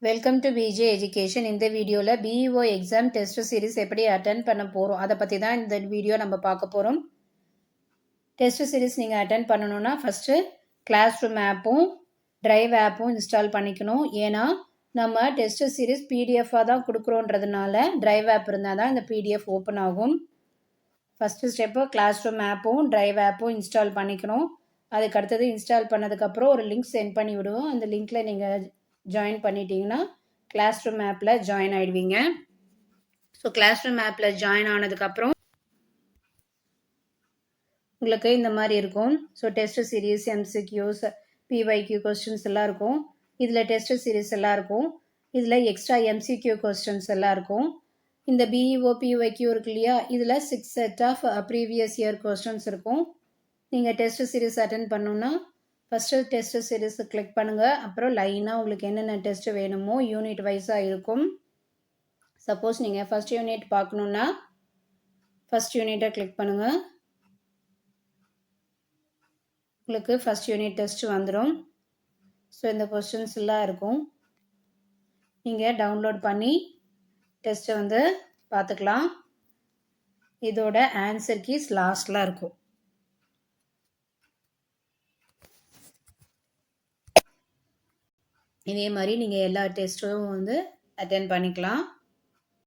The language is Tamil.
Welcome to PJ education. இந்த வீடியோவில் பிஇஓ எக்ஸாம் டெஸ்ட் சீரிஸ் எப்படி அட்டன் பண்ண போகிறோம் அதை பற்றி தான் இந்த வீடியோ நம்ம பார்க்க போகிறோம். டெஸ்ட் சீரிஸ் நீங்கள் அட்டன் பண்ணணுன்னா ஃபஸ்ட்டு கிளாஸ் ரூம் ஆப்பும் ட்ரைவ் ஆப்பும் இன்ஸ்டால் பண்ணிக்கணும். ஏன்னா நம்ம டெஸ்ட் சீரிஸ் பிடிஎஃபாக தான் கொடுக்குறோன்றதுனால ட்ரைவ் ஆப் இருந்தால் தான் இந்த பிடிஎஃப் ஓப்பன் ஆகும். ஃபஸ்ட்டு ஸ்டெப்பு கிளாஸ் ரூம் ஆப்பும் ட்ரைவ் ஆப்பும் இன்ஸ்டால் பண்ணிக்கணும். அதுக்கு அடுத்தது இன்ஸ்டால் பண்ணதுக்கப்புறம் ஒரு லிங்க் சென்ட் பண்ணி விடுவோம். அந்த லிங்க்கில் நீங்கள் ஜாயின் பண்ணிட்டீங்கன்னா கிளாஸ் ரூம் ஆப்பில் ஜாயின் ஆகிடுவீங்க. ஸோ கிளாஸ் ரூம் ஆப்பில் ஜாயின் ஆனதுக்கப்புறம் உங்களுக்கு இந்த மாதிரி இருக்கும். So test series, MCQs, PYQ questions எல்லாம் இருக்கும். இதில் டெஸ்ட் சீரீஸ் எல்லாம் இருக்கும். இதில் எக்ஸ்ட்ரா எம்சிக்யூ கொஸ்டின்ஸ் எல்லாம் இருக்கும். இந்த பிஇஓ பிஒய்க்யூ இருக்கு இல்லையா, இதில் 6 set of previous year questions இருக்கும். நீங்கள் டெஸ்ட் சீரீஸ் அட்டன் பண்ணணுன்னா ஃபஸ்ட்டு டெஸ்ட் சீரீஸை கிளிக் பண்ணுங்கள். அப்புறம் லைனாக உங்களுக்கு என்னென்ன டெஸ்ட் வேணுமோ யூனிட் வைஸாக இருக்கும். சப்போஸ் நீங்கள் ஃபஸ்ட் யூனிட் பார்க்கணுன்னா ஃபஸ்ட் யூனிட்டை கிளிக் பண்ணுங்கள். உங்களுக்கு ஃபஸ்ட் யூனிட் டெஸ்ட் வந்துடும். ஸோ இந்த கொஸ்டின்ஸ் எல்லாம் இருக்கும். நீங்கள் டவுன்லோட் பண்ணி டெஸ்ட்டை வந்து பார்த்துக்கலாம். இதோட ஆன்சர் கீஸ் லாஸ்ட்டில் இருக்கும். இதே மாதிரி நீங்கள் எல்லா டெஸ்ட்டும் வந்து அட்டென்ட் பண்ணிக்கலாம்.